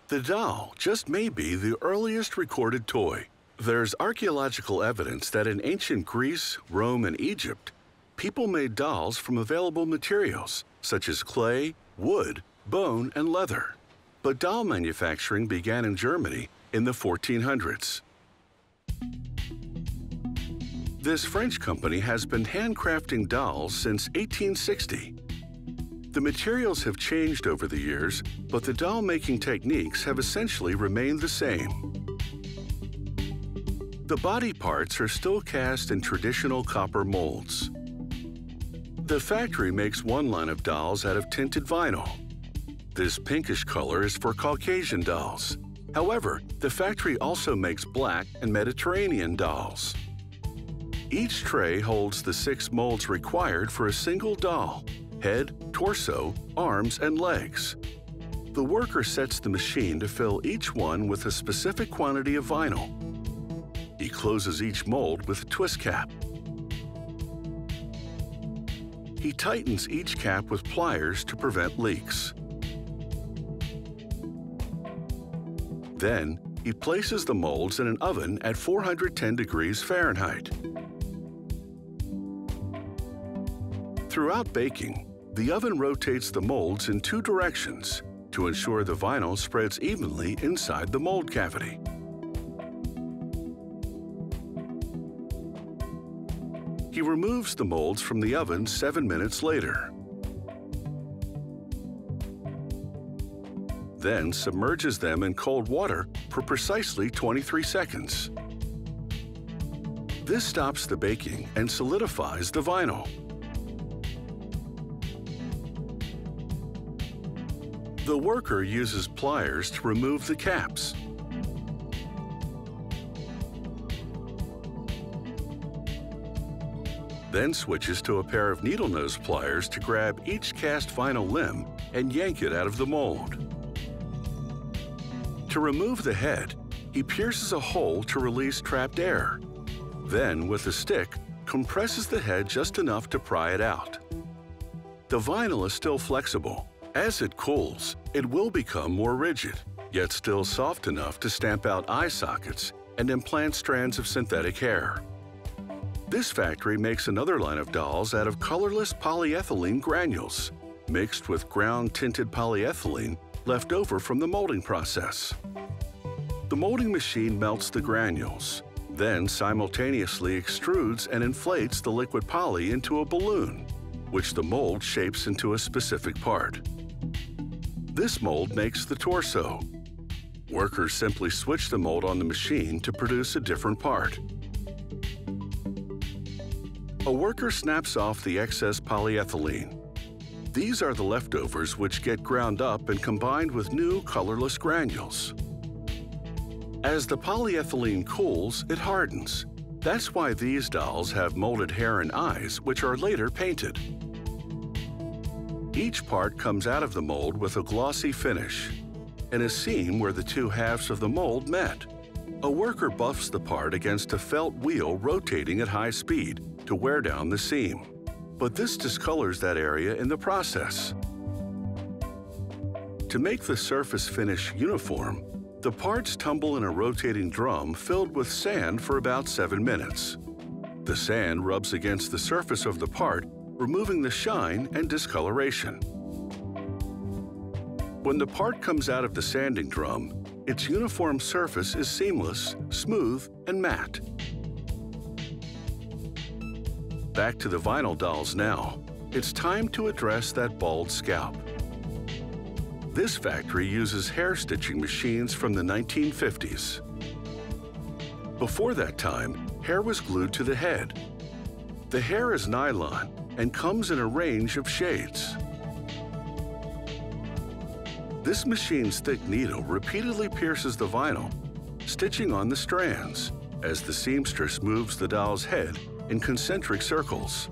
The doll just may be the earliest recorded toy. There's archaeological evidence that in ancient Greece, Rome, and Egypt, people made dolls from available materials such as clay, wood, bone, and leather. But doll manufacturing began in Germany in the 1400s. This French company has been handcrafting dolls since 1860. The materials have changed over the years, but the doll-making techniques have essentially remained the same. The body parts are still cast in traditional copper molds. The factory makes one line of dolls out of tinted vinyl. This pinkish color is for Caucasian dolls. However, the factory also makes black and Mediterranean dolls. Each tray holds the 6 molds required for a single doll: head, torso, arms, and legs. The worker sets the machine to fill each one with a specific quantity of vinyl. He closes each mold with a twist cap. He tightens each cap with pliers to prevent leaks. Then, he places the molds in an oven at 410 degrees Fahrenheit. Throughout baking, the oven rotates the molds in 2 directions to ensure the vinyl spreads evenly inside the mold cavity. He removes the molds from the oven 7 minutes later. Then submerges them in cold water for precisely 23 seconds. This stops the baking and solidifies the vinyl. The worker uses pliers to remove the caps. Then switches to a pair of needle nose pliers to grab each cast vinyl limb and yank it out of the mold. To remove the head, he pierces a hole to release trapped air. Then, with a stick, compresses the head just enough to pry it out. The vinyl is still flexible. As it cools, it will become more rigid, yet still soft enough to stamp out eye sockets and implant strands of synthetic hair. This factory makes another line of dolls out of colorless polyethylene granules, mixed with ground-tinted polyethylene left over from the molding process. The molding machine melts the granules, then simultaneously extrudes and inflates the liquid poly into a balloon, which the mold shapes into a specific part. This mold makes the torso. Workers simply switch the mold on the machine to produce a different part. A worker snaps off the excess polyethylene. These are the leftovers which get ground up and combined with new colorless granules. As the polyethylene cools, it hardens. That's why these dolls have molded hair and eyes, which are later painted. Each part comes out of the mold with a glossy finish and a seam where the 2 halves of the mold met. A worker buffs the part against a felt wheel rotating at high speed to wear down the seam, but this discolors that area in the process. To make the surface finish uniform, the parts tumble in a rotating drum filled with sand for about 7 minutes. The sand rubs against the surface of the part, removing the shine and discoloration. When the part comes out of the sanding drum, its uniform surface is seamless, smooth, and matte. Back to the vinyl dolls now. It's time to address that bald scalp. This factory uses hair stitching machines from the 1950s. Before that time, hair was glued to the head. The hair is nylon and comes in a range of shades. This machine's thick needle repeatedly pierces the vinyl, stitching on the strands as the seamstress moves the doll's head in concentric circles.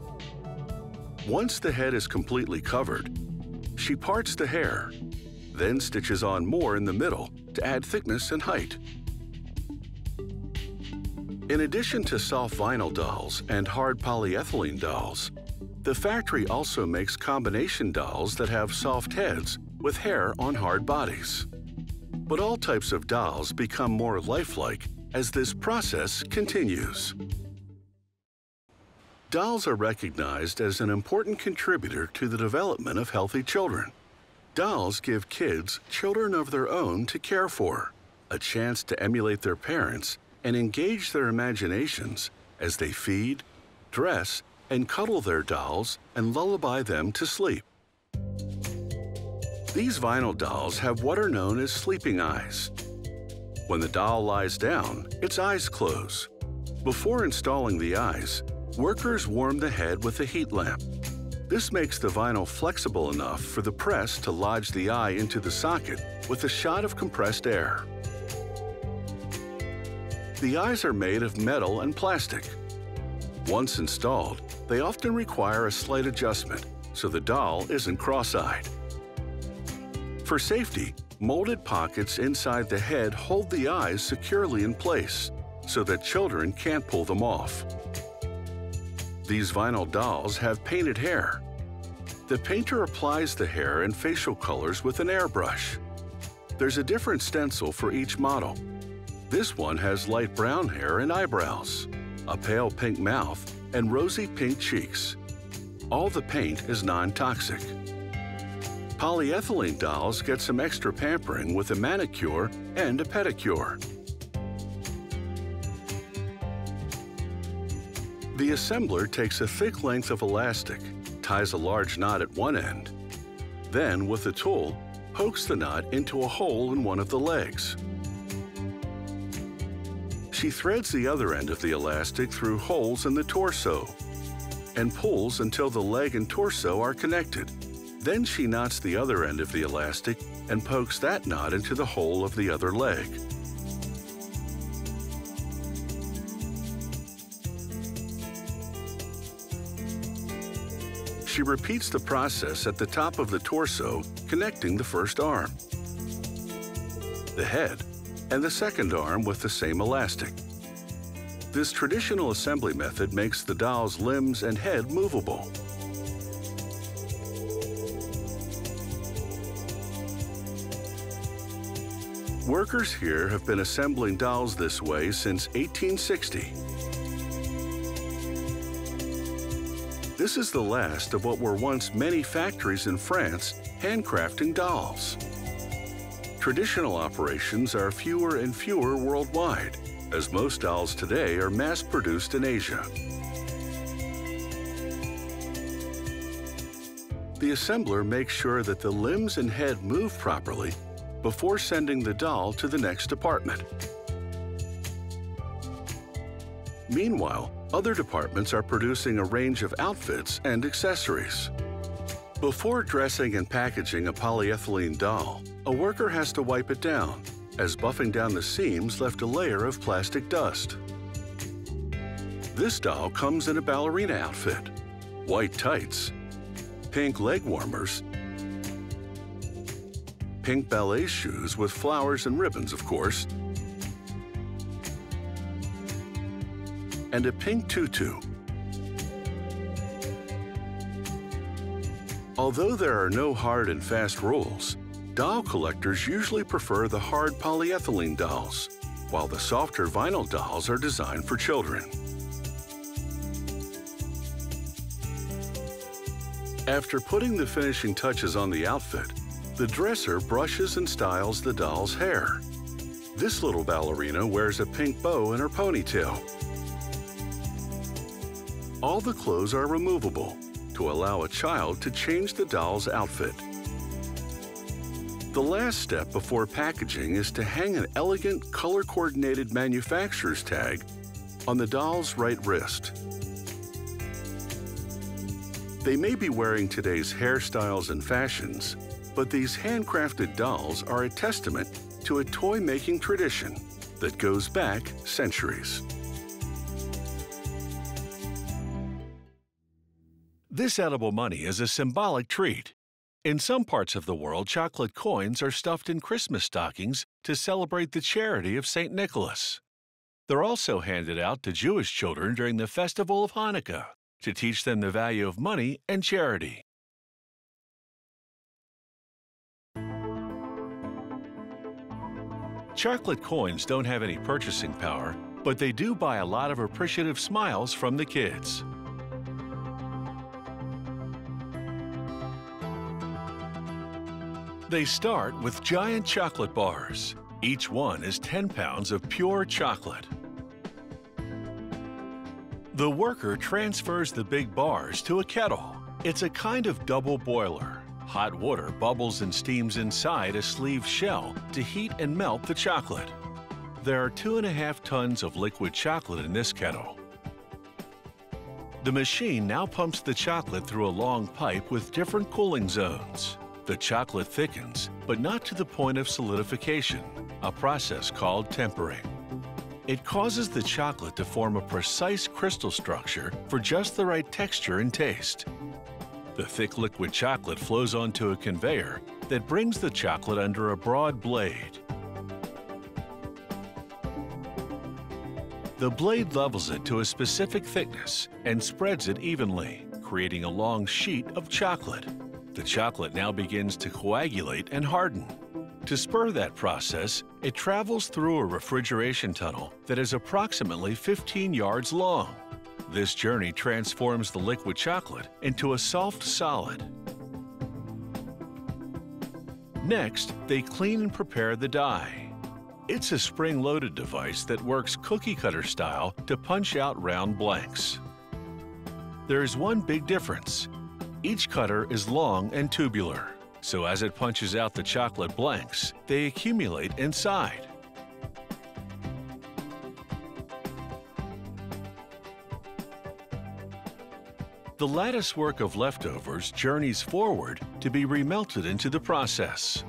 Once the head is completely covered, she parts the hair, then stitches on more in the middle to add thickness and height. In addition to soft vinyl dolls and hard polyethylene dolls, the factory also makes combination dolls that have soft heads with hair on hard bodies. But all types of dolls become more lifelike as this process continues. Dolls are recognized as an important contributor to the development of healthy children. Dolls give kids children of their own to care for, a chance to emulate their parents and engage their imaginations as they feed, dress, and cuddle their dolls and lullaby them to sleep. These vinyl dolls have what are known as sleeping eyes. When the doll lies down, its eyes close. Before installing the eyes, workers warm the head with a heat lamp. This makes the vinyl flexible enough for the press to lodge the eye into the socket with a shot of compressed air. The eyes are made of metal and plastic. Once installed, they often require a slight adjustment so the doll isn't cross-eyed. For safety, molded pockets inside the head hold the eyes securely in place so that children can't pull them off. These vinyl dolls have painted hair. The painter applies the hair and facial colors with an airbrush. There's a different stencil for each model. This one has light brown hair and eyebrows, a pale pink mouth, and rosy pink cheeks. All the paint is non-toxic. Polyethylene dolls get some extra pampering with a manicure and a pedicure. The assembler takes a thick length of elastic, ties a large knot at one end, then, with a tool, pokes the knot into a hole in one of the legs. She threads the other end of the elastic through holes in the torso and pulls until the leg and torso are connected. Then she knots the other end of the elastic and pokes that knot into the hole of the other leg. She repeats the process at the top of the torso, connecting the first arm, the head, and the second arm with the same elastic. This traditional assembly method makes the doll's limbs and head movable. Workers here have been assembling dolls this way since 1860. This is the last of what were once many factories in France handcrafting dolls. Traditional operations are fewer and fewer worldwide, as most dolls today are mass-produced in Asia. The assembler makes sure that the limbs and head move properly before sending the doll to the next department. Meanwhile, other departments are producing a range of outfits and accessories. Before dressing and packaging a polyethylene doll, a worker has to wipe it down, as buffing down the seams left a layer of plastic dust. This doll comes in a ballerina outfit, white tights, pink leg warmers, pink ballet shoes with flowers and ribbons, of course, and a pink tutu. Although there are no hard and fast rules, doll collectors usually prefer the hard polyethylene dolls, while the softer vinyl dolls are designed for children. After putting the finishing touches on the outfit, the dresser brushes and styles the doll's hair. This little ballerina wears a pink bow in her ponytail. All the clothes are removable to allow a child to change the doll's outfit. The last step before packaging is to hang an elegant, color-coordinated manufacturer's tag on the doll's right wrist. They may be wearing today's hairstyles and fashions, but these handcrafted dolls are a testament to a toy-making tradition that goes back centuries. This edible money is a symbolic treat. In some parts of the world, chocolate coins are stuffed in Christmas stockings to celebrate the charity of St. Nicholas. They're also handed out to Jewish children during the festival of Hanukkah to teach them the value of money and charity. Chocolate coins don't have any purchasing power, but they do buy a lot of appreciative smiles from the kids. They start with giant chocolate bars. Each one is 10 pounds of pure chocolate. The worker transfers the big bars to a kettle. It's a kind of double boiler. Hot water bubbles and steams inside a sleeved shell to heat and melt the chocolate. There are 2.5 tons of liquid chocolate in this kettle. The machine now pumps the chocolate through a long pipe with different cooling zones. The chocolate thickens, but not to the point of solidification, a process called tempering. It causes the chocolate to form a precise crystal structure for just the right texture and taste. The thick liquid chocolate flows onto a conveyor that brings the chocolate under a broad blade. The blade levels it to a specific thickness and spreads it evenly, creating a long sheet of chocolate. The chocolate now begins to coagulate and harden. To spur that process, it travels through a refrigeration tunnel that is approximately 15 yards long. This journey transforms the liquid chocolate into a soft solid. Next, they clean and prepare the die. It's a spring-loaded device that works cookie-cutter style to punch out round blanks. There is one big difference. Each cutter is long and tubular, so as it punches out the chocolate blanks, they accumulate inside. The lattice work of leftovers journeys forward to be remelted into the process,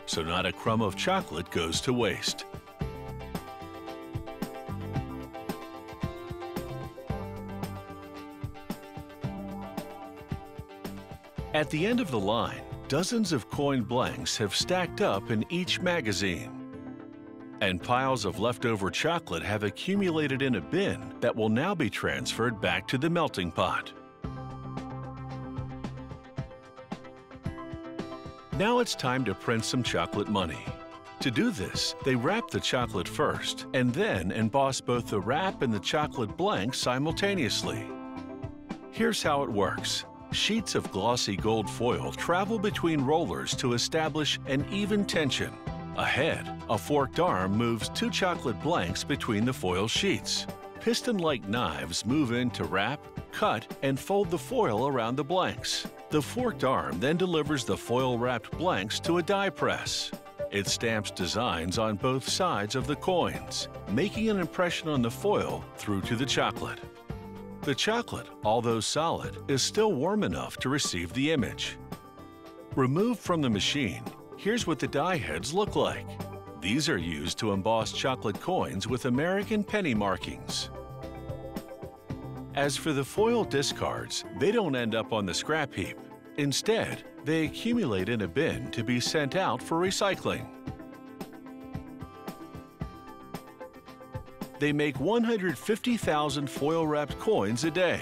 so not a crumb of chocolate goes to waste. At the end of the line, dozens of coin blanks have stacked up in each magazine. And piles of leftover chocolate have accumulated in a bin that will now be transferred back to the melting pot. Now it's time to print some chocolate money. To do this, they wrap the chocolate first and then emboss both the wrap and the chocolate blanks simultaneously. Here's how it works. Sheets of glossy gold foil travel between rollers to establish an even tension. Ahead, a forked arm moves 2 chocolate blanks between the foil sheets. Piston-like knives move in to wrap, cut, and fold the foil around the blanks. The forked arm then delivers the foil-wrapped blanks to a die press. It stamps designs on both sides of the coins, making an impression on the foil through to the chocolate. The chocolate, although solid, is still warm enough to receive the image. Removed from the machine, here's what the die heads look like. These are used to emboss chocolate coins with American penny markings. As for the foil discards, they don't end up on the scrap heap. Instead, they accumulate in a bin to be sent out for recycling. They make 150,000 foil-wrapped coins a day.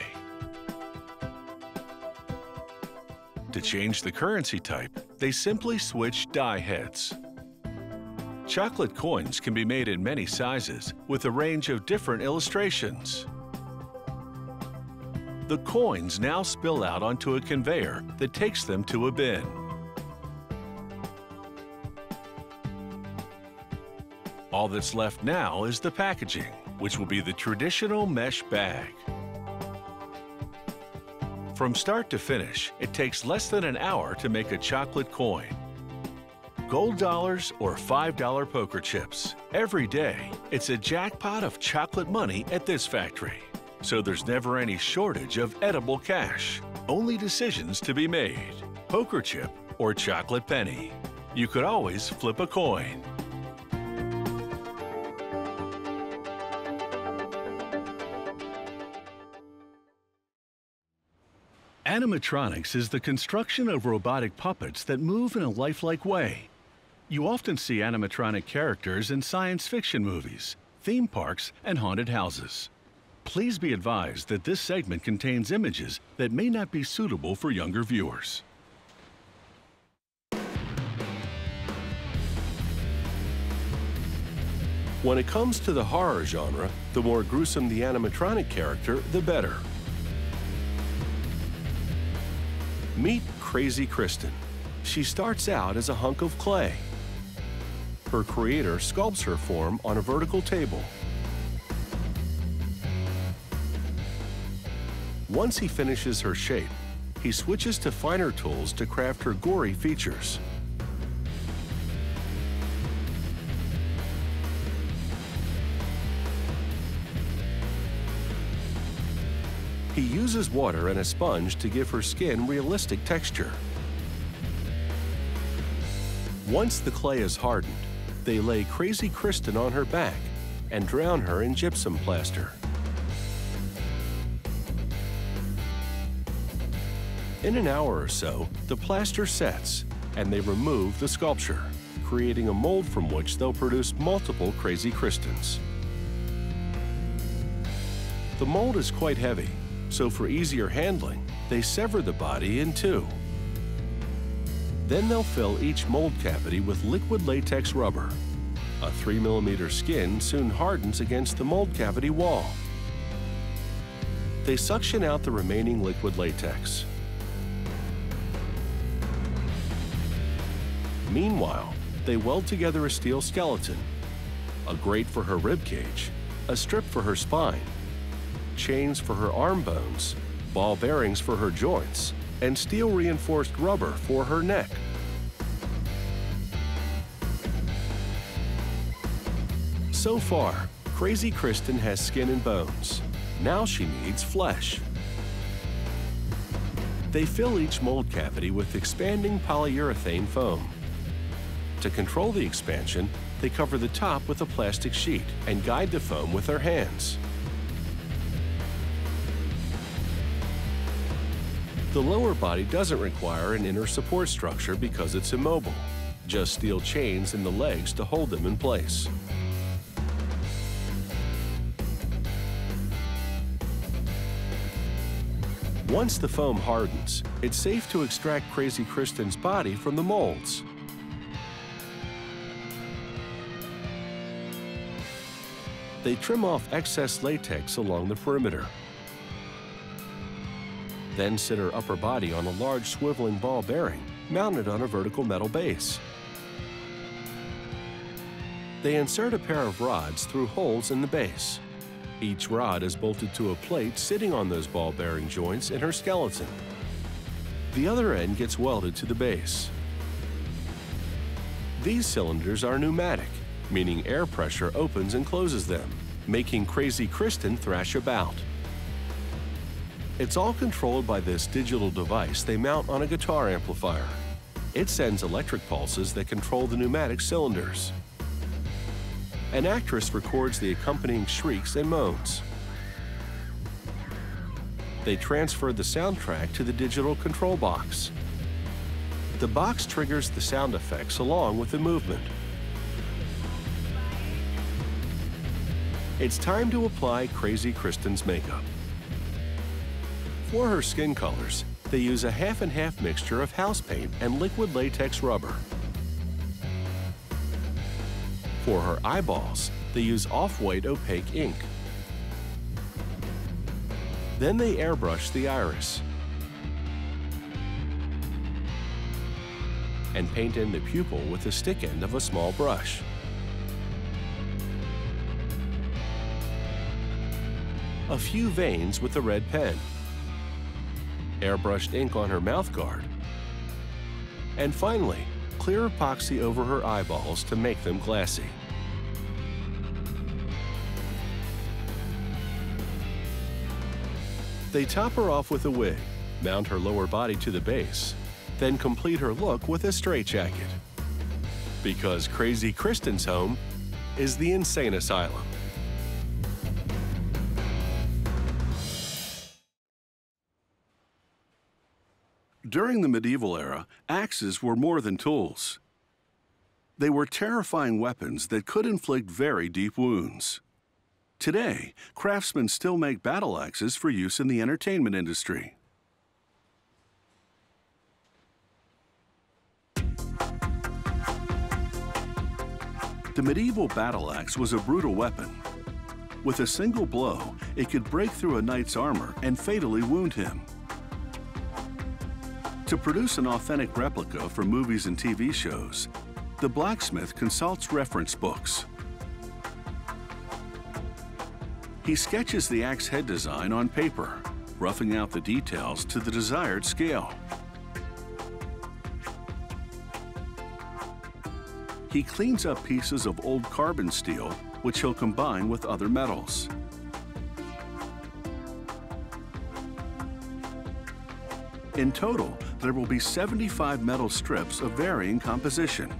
To change the currency type, they simply switch die heads. Chocolate coins can be made in many sizes with a range of different illustrations. The coins now spill out onto a conveyor that takes them to a bin. All that's left now is the packaging, which will be the traditional mesh bag. From start to finish, it takes less than an hour to make a chocolate coin. Gold dollars or $5 poker chips. Every day, it's a jackpot of chocolate money at this factory. So there's never any shortage of edible cash. Only decisions to be made. Poker chip or chocolate penny. You could always flip a coin. Animatronics is the construction of robotic puppets that move in a lifelike way. You often see animatronic characters in science fiction movies, theme parks, and haunted houses. Please be advised that this segment contains images that may not be suitable for younger viewers. When it comes to the horror genre, the more gruesome the animatronic character, the better. Meet Crazy Kristen. She starts out as a hunk of clay. Her creator sculpts her form on a vertical table. Once he finishes her shape, he switches to finer tools to craft her gory features. He uses water and a sponge to give her skin realistic texture. Once the clay is hardened, they lay Crazy Kristen on her back and drown her in gypsum plaster. In an hour or so, the plaster sets, and they remove the sculpture, creating a mold from which they'll produce multiple Crazy Kristens. The mold is quite heavy, so for easier handling, they sever the body in two. Then they'll fill each mold cavity with liquid latex rubber. A 3mm skin soon hardens against the mold cavity wall. They suction out the remaining liquid latex. Meanwhile, they weld together a steel skeleton, a grate for her rib cage, a strip for her spine, chains for her arm bones, ball bearings for her joints, and steel-reinforced rubber for her neck. So far, Crazy Kristen has skin and bones. Now she needs flesh. They fill each mold cavity with expanding polyurethane foam. To control the expansion, they cover the top with a plastic sheet and guide the foam with their hands. The lower body doesn't require an inner support structure because it's immobile, just steel chains in the legs to hold them in place. Once the foam hardens, it's safe to extract Crazy Kristen's body from the molds. They trim off excess latex along the perimeter. Then sit her upper body on a large swiveling ball bearing mounted on a vertical metal base. They insert a pair of rods through holes in the base. Each rod is bolted to a plate sitting on those ball bearing joints in her skeleton. The other end gets welded to the base. These cylinders are pneumatic, meaning air pressure opens and closes them, making Crazy Kristen thrash about. It's all controlled by this digital device they mount on a guitar amplifier. It sends electric pulses that control the pneumatic cylinders. An actress records the accompanying shrieks and moans. They transfer the soundtrack to the digital control box. The box triggers the sound effects along with the movement. It's time to apply Crazy Kristen's makeup. For her skin colors, they use a half-and-half mixture of house paint and liquid latex rubber. For her eyeballs, they use off-white opaque ink. Then they airbrush the iris and paint in the pupil with the stick end of a small brush. A few veins with a red pen, airbrushed ink on her mouth guard, and finally, clear epoxy over her eyeballs to make them glassy. They top her off with a wig, mount her lower body to the base, then complete her look with a straitjacket. Because Crazy Kristen's home is the insane asylum. During the medieval era, axes were more than tools. They were terrifying weapons that could inflict very deep wounds. Today, craftsmen still make battle axes for use in the entertainment industry. The medieval battle axe was a brutal weapon. With a single blow, it could break through a knight's armor and fatally wound him. To produce an authentic replica for movies and TV shows, the blacksmith consults reference books. He sketches the axe head design on paper, roughing out the details to the desired scale. He cleans up pieces of old carbon steel, which he'll combine with other metals. In total, there will be 75 metal strips of varying composition.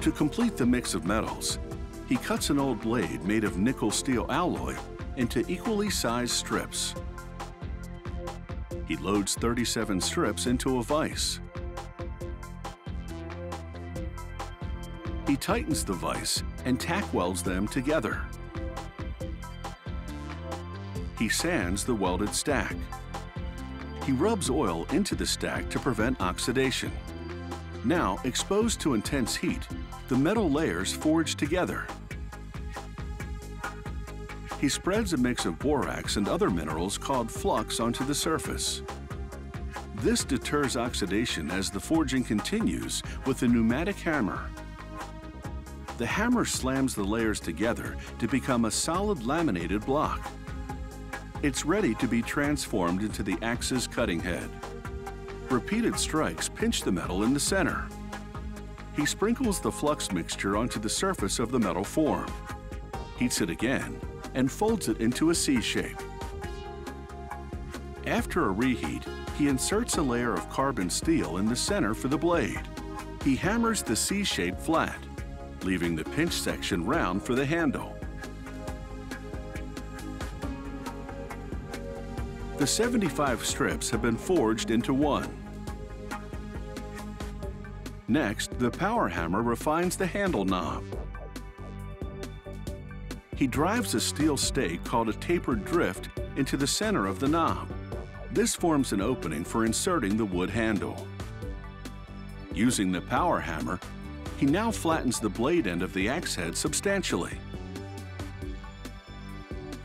To complete the mix of metals, he cuts an old blade made of nickel-steel alloy into equally sized strips. He loads 37 strips into a vise. He tightens the vise and tack welds them together. He sands the welded stack. He rubs oil into the stack to prevent oxidation. Now, exposed to intense heat, the metal layers forge together. He spreads a mix of borax and other minerals called flux onto the surface. This deters oxidation as the forging continues with a pneumatic hammer. The hammer slams the layers together to become a solid laminated block. It's ready to be transformed into the axe's cutting head. Repeated strikes pinch the metal in the center. He sprinkles the flux mixture onto the surface of the metal form, heats it again, and folds it into a C shape. After a reheat, he inserts a layer of carbon steel in the center for the blade. He hammers the C shape flat, leaving the pinch section round for the handle. The 75 strips have been forged into one. Next, the power hammer refines the handle knob. He drives a steel stake called a tapered drift into the center of the knob. This forms an opening for inserting the wood handle. Using the power hammer, he now flattens the blade end of the axe head substantially.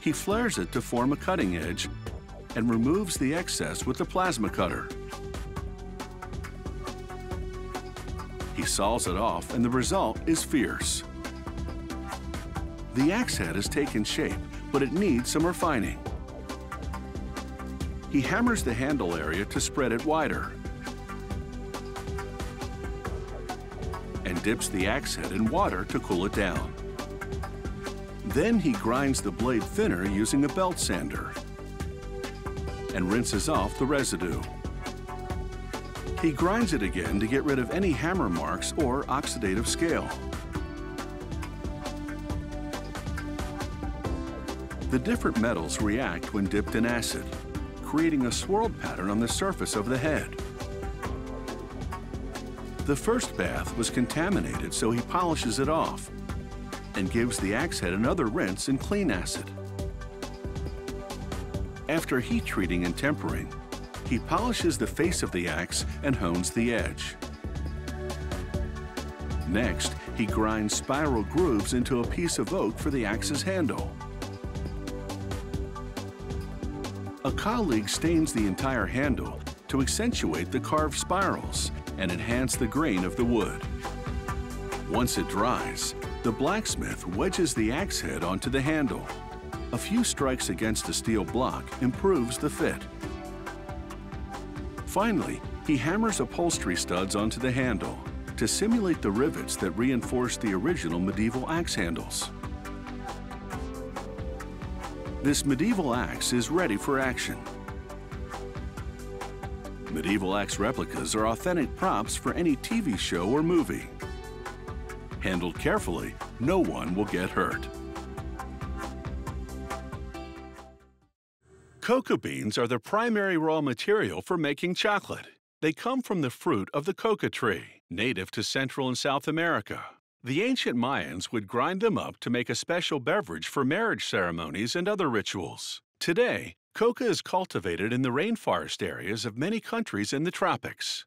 He flares it to form a cutting edge and removes the excess with the plasma cutter. He saws it off and the result is fierce. The axe head has taken shape, but it needs some refining. He hammers the handle area to spread it wider and dips the axe head in water to cool it down. Then he grinds the blade thinner using a belt sander and rinses off the residue. He grinds it again to get rid of any hammer marks or oxidative scale. The different metals react when dipped in acid, creating a swirled pattern on the surface of the head. The first bath was contaminated, so he polishes it off and gives the axe head another rinse in clean acid. After heat treating and tempering, he polishes the face of the axe and hones the edge. Next, he grinds spiral grooves into a piece of oak for the axe's handle. A colleague stains the entire handle to accentuate the carved spirals and enhance the grain of the wood. Once it dries, the blacksmith wedges the axe head onto the handle. A few strikes against a steel block improves the fit. Finally, he hammers upholstery studs onto the handle to simulate the rivets that reinforce the original medieval axe handles. This medieval axe is ready for action. Medieval axe replicas are authentic props for any TV show or movie. Handled carefully, no one will get hurt. Cocoa beans are the primary raw material for making chocolate. They come from the fruit of the coca tree, native to Central and South America. The ancient Mayans would grind them up to make a special beverage for marriage ceremonies and other rituals. Today, coca is cultivated in the rainforest areas of many countries in the tropics.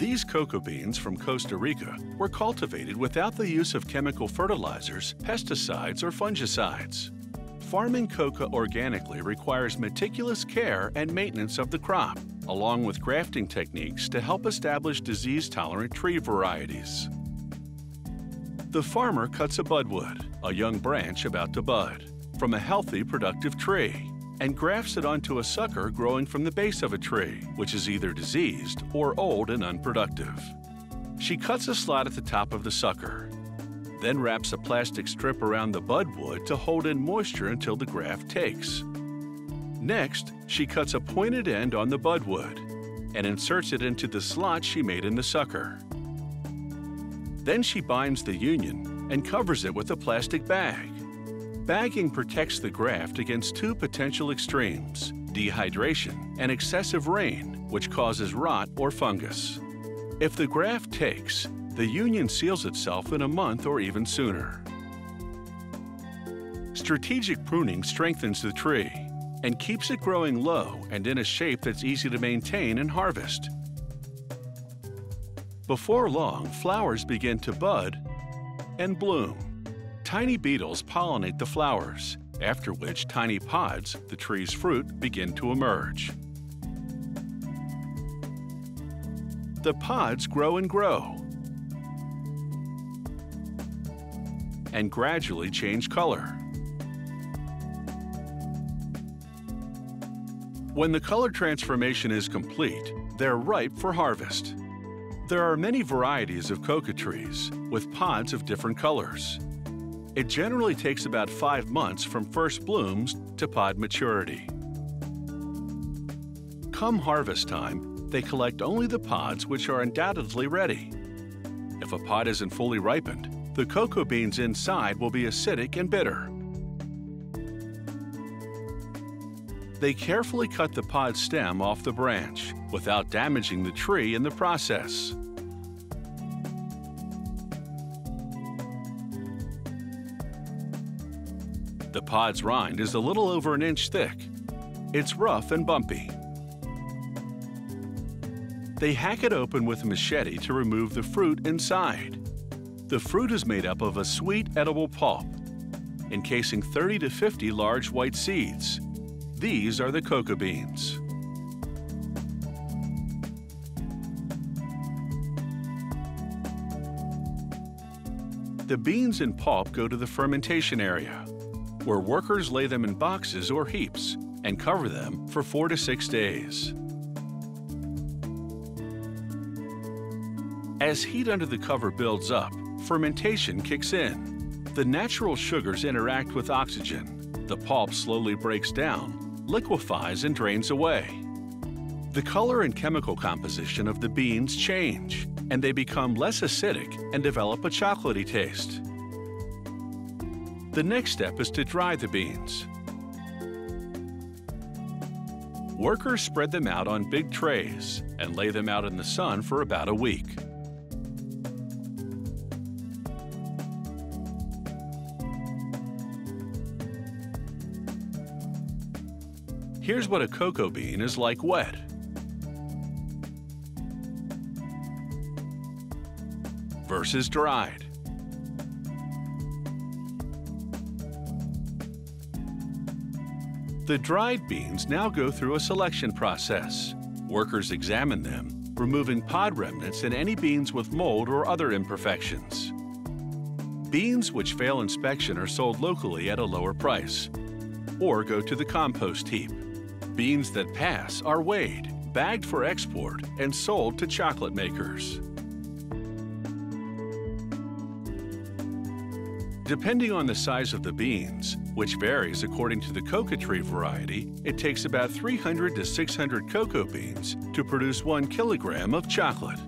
These cocoa beans from Costa Rica were cultivated without the use of chemical fertilizers, pesticides, or fungicides. Farming coca organically requires meticulous care and maintenance of the crop, along with grafting techniques to help establish disease-tolerant tree varieties. The farmer cuts a budwood, a young branch about to bud, from a healthy, productive tree, and grafts it onto a sucker growing from the base of a tree, which is either diseased or old and unproductive. She cuts a slot at the top of the sucker, then wraps a plastic strip around the budwood to hold in moisture until the graft takes. Next, she cuts a pointed end on the budwood and inserts it into the slot she made in the sucker. Then she binds the union and covers it with a plastic bag. Bagging protects the graft against two potential extremes: dehydration and excessive rain, which causes rot or fungus. If the graft takes, the union seals itself in a month or even sooner. Strategic pruning strengthens the tree and keeps it growing low and in a shape that's easy to maintain and harvest. Before long, flowers begin to bud and bloom. Tiny beetles pollinate the flowers, after which tiny pods, the tree's fruit, begin to emerge. The pods grow and grow, and gradually change color. When the color transformation is complete, they're ripe for harvest. There are many varieties of coca trees, with pods of different colors. It generally takes about 5 months from first blooms to pod maturity. Come harvest time, they collect only the pods which are undoubtedly ready. If a pod isn't fully ripened, the cocoa beans inside will be acidic and bitter. They carefully cut the pod stem off the branch without damaging the tree in the process. The pod's rind is a little over an inch thick. It's rough and bumpy. They hack it open with a machete to remove the fruit inside. The fruit is made up of a sweet, edible pulp, encasing 30 to 50 large white seeds. These are the cocoa beans. The beans and pulp go to the fermentation area, where workers lay them in boxes or heaps and cover them for 4 to 6 days. As heat under the cover builds up, fermentation kicks in. The natural sugars interact with oxygen. The pulp slowly breaks down, liquefies, and drains away. The color and chemical composition of the beans change, and they become less acidic and develop a chocolatey taste. The next step is to dry the beans. Workers spread them out on big trays and lay them out in the sun for about a week. Here's what a cocoa bean is like wet. Versus dried. The dried beans now go through a selection process. Workers examine them, removing pod remnants and any beans with mold or other imperfections. Beans which fail inspection are sold locally at a lower price, or go to the compost heap. Beans that pass are weighed, bagged for export, and sold to chocolate makers. Depending on the size of the beans, which varies according to the coca tree variety, it takes about 300 to 600 cocoa beans to produce 1 kilogram of chocolate.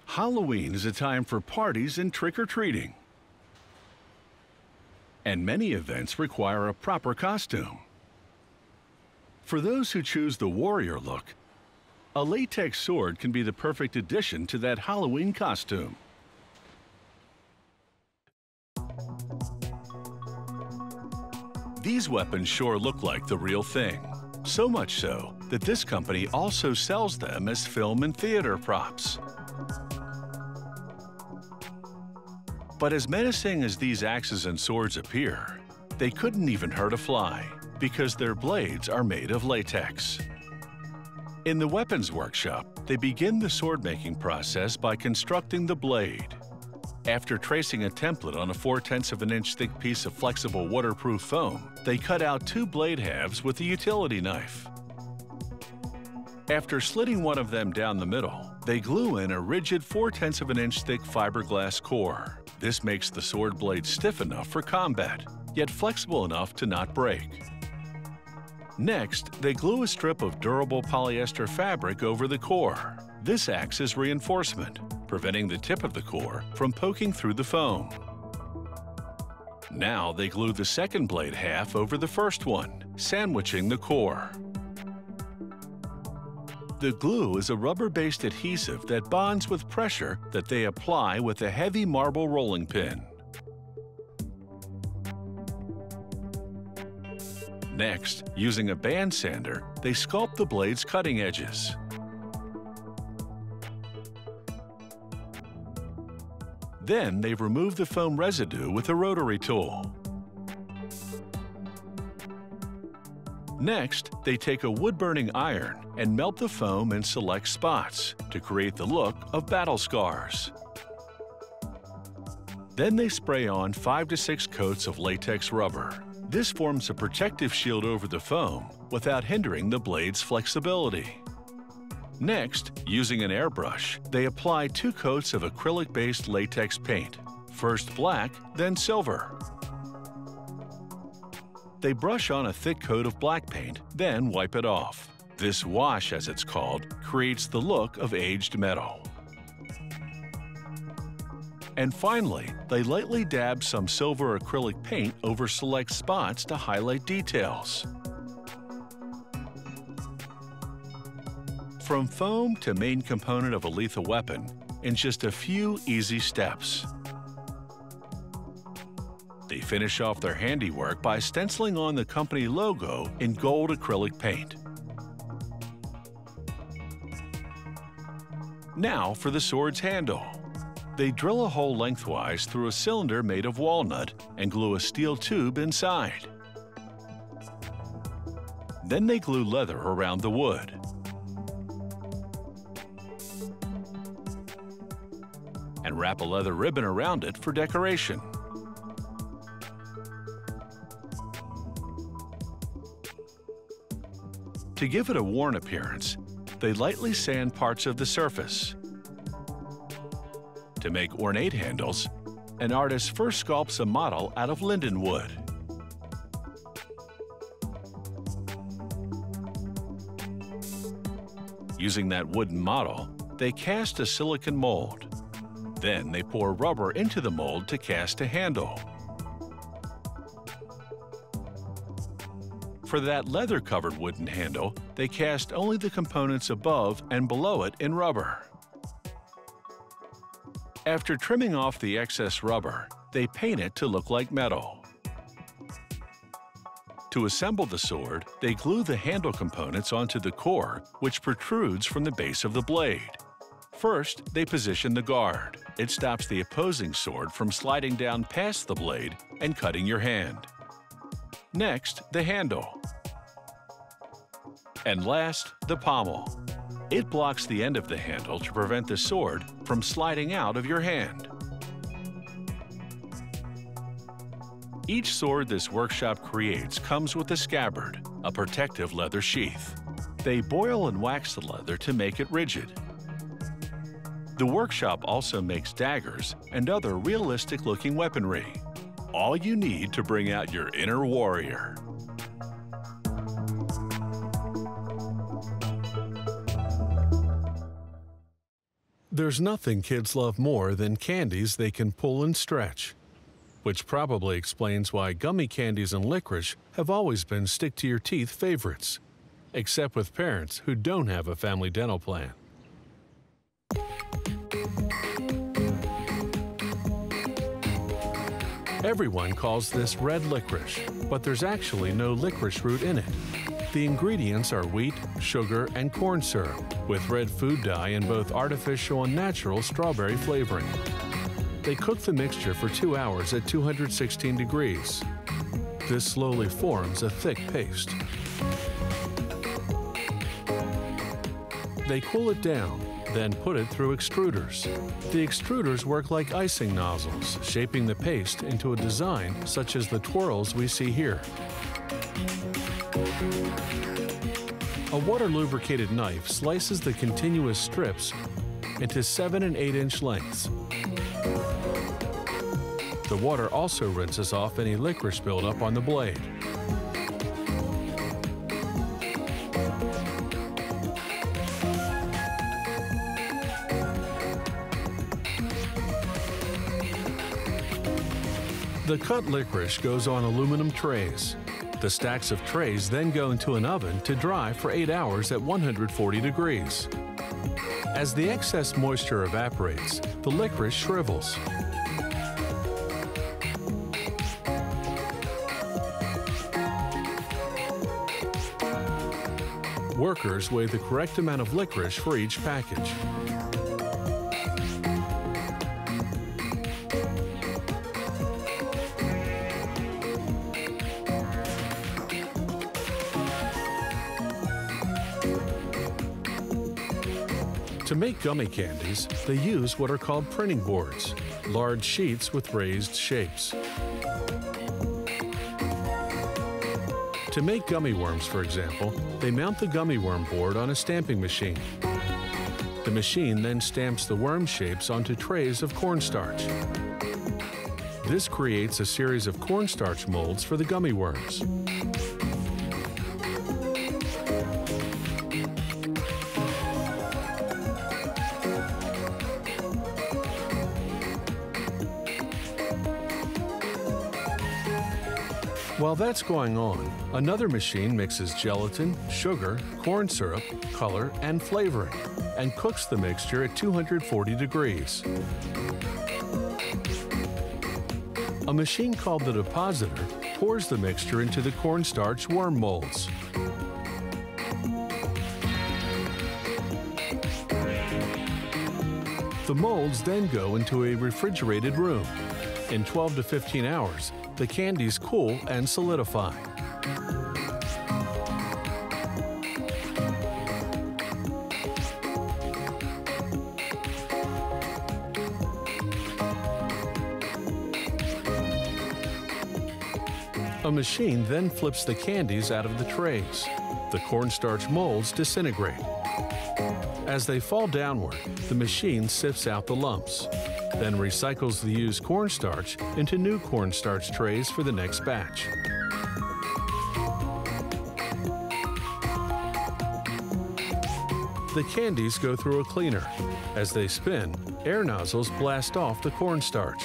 Halloween is a time for parties and trick-or-treating. And many events require a proper costume. For those who choose the warrior look, a latex sword can be the perfect addition to that Halloween costume. These weapons sure look like the real thing. So much so that this company also sells them as film and theater props. But as menacing as these axes and swords appear, they couldn't even hurt a fly because their blades are made of latex. In the weapons workshop, they begin the sword-making process by constructing the blade. After tracing a template on a 4/10 of an inch thick piece of flexible waterproof foam, they cut out 2 blade halves with a utility knife. After slitting one of them down the middle, they glue in a rigid 4/10 of an inch thick fiberglass core. This makes the sword blade stiff enough for combat, yet flexible enough to not break. Next, they glue a strip of durable polyester fabric over the core. This acts as reinforcement, preventing the tip of the core from poking through the foam. Now they glue the second blade half over the first one, sandwiching the core. The glue is a rubber-based adhesive that bonds with pressure that they apply with a heavy marble rolling pin. Next, using a band sander, they sculpt the blade's cutting edges. Then they remove the foam residue with a rotary tool. Next, they take a wood-burning iron and melt the foam in select spots to create the look of battle scars. Then they spray on 5 to 6 coats of latex rubber. This forms a protective shield over the foam without hindering the blade's flexibility. Next, using an airbrush, they apply 2 coats of acrylic-based latex paint, first black, then silver. They brush on a thick coat of black paint, then wipe it off. This wash, as it's called, creates the look of aged metal. And finally, they lightly dab some silver acrylic paint over select spots to highlight details. From foam to main component of a lethal weapon in just a few easy steps. They finish off their handiwork by stenciling on the company logo in gold acrylic paint. Now for the sword's handle. They drill a hole lengthwise through a cylinder made of walnut and glue a steel tube inside. Then they glue leather around the wood. And wrap a leather ribbon around it for decoration. To give it a worn appearance, they lightly sand parts of the surface. To make ornate handles, an artist first sculpts a model out of linden wood. Using that wooden model, they cast a silicon mold. Then they pour rubber into the mold to cast a handle. For that leather-covered wooden handle, they cast only the components above and below it in rubber. After trimming off the excess rubber, they paint it to look like metal. To assemble the sword, they glue the handle components onto the core, which protrudes from the base of the blade. First, they position the guard. It stops the opposing sword from sliding down past the blade and cutting your hand. Next, the handle. And last, the pommel. It blocks the end of the handle to prevent the sword from sliding out of your hand. Each sword this workshop creates comes with a scabbard, a protective leather sheath. They boil and wax the leather to make it rigid. The workshop also makes daggers and other realistic-looking weaponry. All you need to bring out your inner warrior. There's nothing kids love more than candies they can pull and stretch, which probably explains why gummy candies and licorice have always been stick-to-your-teeth favorites, except with parents who don't have a family dental plan. Everyone calls this red licorice, but there's actually no licorice root in it. The ingredients are wheat, sugar, and corn syrup, with red food dye and both artificial and natural strawberry flavoring. They cook the mixture for 2 hours at 216 degrees. This slowly forms a thick paste. They cool it down, then put it through extruders. The extruders work like icing nozzles, shaping the paste into a design such as the twirls we see here. A water-lubricated knife slices the continuous strips into 7 and 8-inch lengths. The water also rinses off any licorice buildup on the blade. The cut licorice goes on aluminum trays. The stacks of trays then go into an oven to dry for 8 hours at 140 degrees. As the excess moisture evaporates, the licorice shrivels. Workers weigh the correct amount of licorice for each package. To make gummy candies, they use what are called printing boards, large sheets with raised shapes. To make gummy worms, for example, they mount the gummy worm board on a stamping machine. The machine then stamps the worm shapes onto trays of cornstarch. This creates a series of cornstarch molds for the gummy worms. While that's going on, another machine mixes gelatin, sugar, corn syrup, color, and flavoring, and cooks the mixture at 240 degrees. A machine called the depositor pours the mixture into the cornstarch worm molds. The molds then go into a refrigerated room. In 12 to 15 hours, the candies cool and solidify. A machine then flips the candies out of the trays. The cornstarch molds disintegrate. As they fall downward, the machine sifts out the lumps, then recycles the used cornstarch into new cornstarch trays for the next batch. The candies go through a cleaner. As they spin, air nozzles blast off the cornstarch.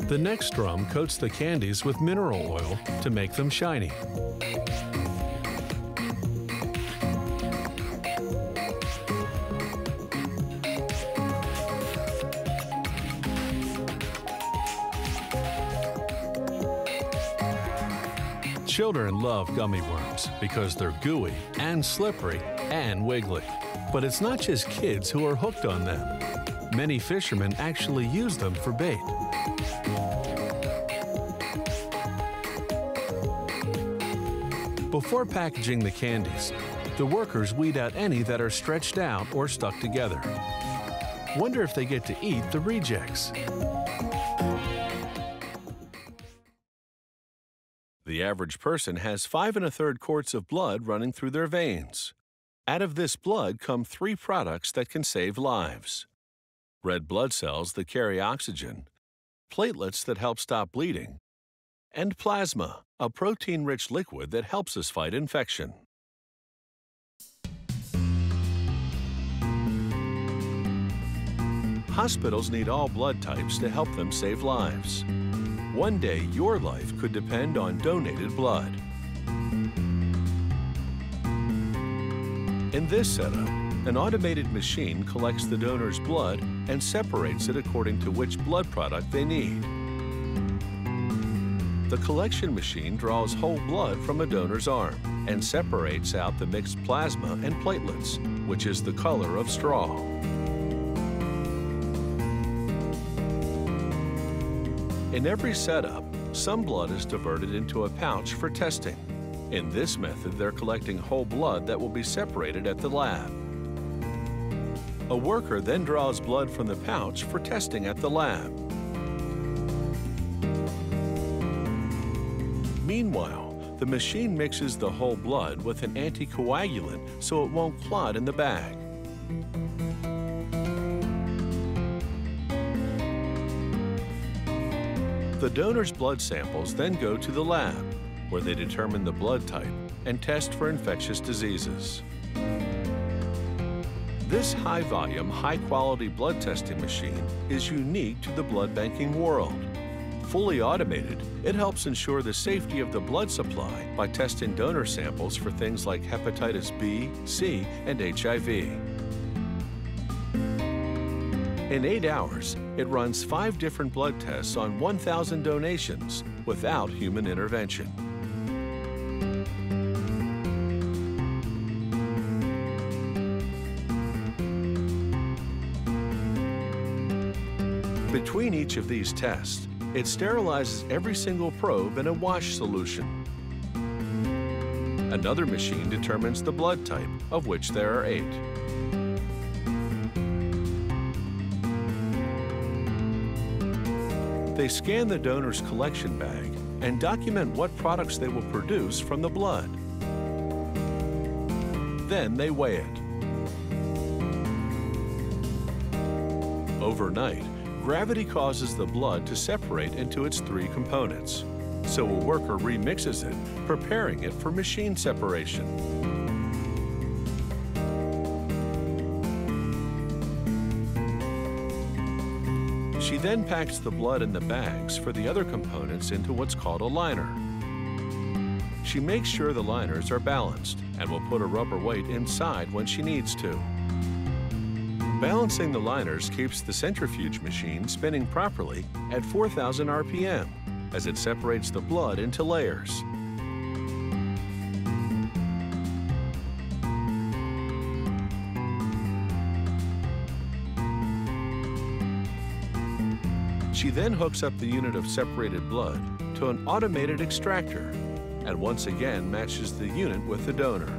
The next drum coats the candies with mineral oil to make them shiny. Children love gummy worms because they're gooey and slippery and wiggly. But it's not just kids who are hooked on them. Many fishermen actually use them for bait. Before packaging the candies, the workers weed out any that are stretched out or stuck together. Wonder if they get to eat the rejects. The average person has 5 1/3 quarts of blood running through their veins. Out of this blood come 3 products that can save lives: red blood cells that carry oxygen, platelets that help stop bleeding, and plasma, a protein-rich liquid that helps us fight infection. Hospitals need all blood types to help them save lives. One day, your life could depend on donated blood. In this setup, an automated machine collects the donor's blood and separates it according to which blood product they need. The collection machine draws whole blood from a donor's arm and separates out the mixed plasma and platelets, which is the color of straw. In every setup, some blood is diverted into a pouch for testing. In this method, they're collecting whole blood that will be separated at the lab. A worker then draws blood from the pouch for testing at the lab. Meanwhile, the machine mixes the whole blood with an anticoagulant so it won't clot in the bag. The donor's blood samples then go to the lab, where they determine the blood type and test for infectious diseases. This high-volume, high-quality blood testing machine is unique to the blood banking world. Fully automated, it helps ensure the safety of the blood supply by testing donor samples for things like hepatitis B, C, and HIV. In 8 hours, it runs 5 different blood tests on 1,000 donations without human intervention. Between each of these tests, it sterilizes every single probe in a wash solution. Another machine determines the blood type, of which there are 8. They scan the donor's collection bag and document what products they will produce from the blood. Then they weigh it. Overnight, gravity causes the blood to separate into its 3 components, so a worker remixes it, preparing it for machine separation. She then packs the blood in the bags for the other components into what's called a liner. She makes sure the liners are balanced and will put a rubber weight inside when she needs to. Balancing the liners keeps the centrifuge machine spinning properly at 4,000 RPM as it separates the blood into layers. She then hooks up the unit of separated blood to an automated extractor and once again matches the unit with the donor.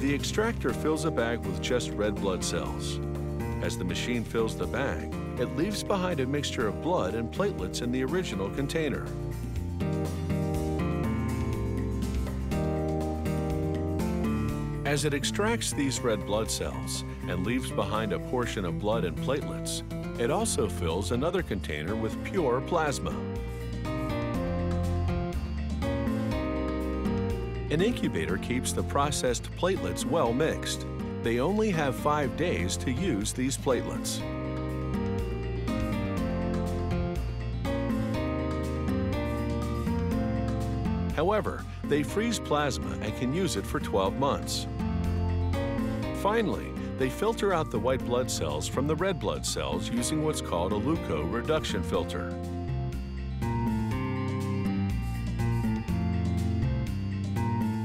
The extractor fills a bag with just red blood cells. As the machine fills the bag, it leaves behind a mixture of blood and platelets in the original container. As it extracts these red blood cells and leaves behind a portion of blood and platelets, it also fills another container with pure plasma. An incubator keeps the processed platelets well mixed. They only have 5 days to use these platelets. However, they freeze plasma and can use it for 12 months. Finally, they filter out the white blood cells from the red blood cells using what's called a leuco reduction filter.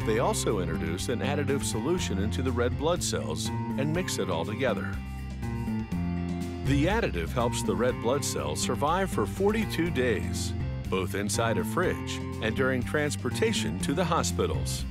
They also introduce an additive solution into the red blood cells and mix it all together. The additive helps the red blood cells survive for 42 days, both inside a fridge and during transportation to the hospitals.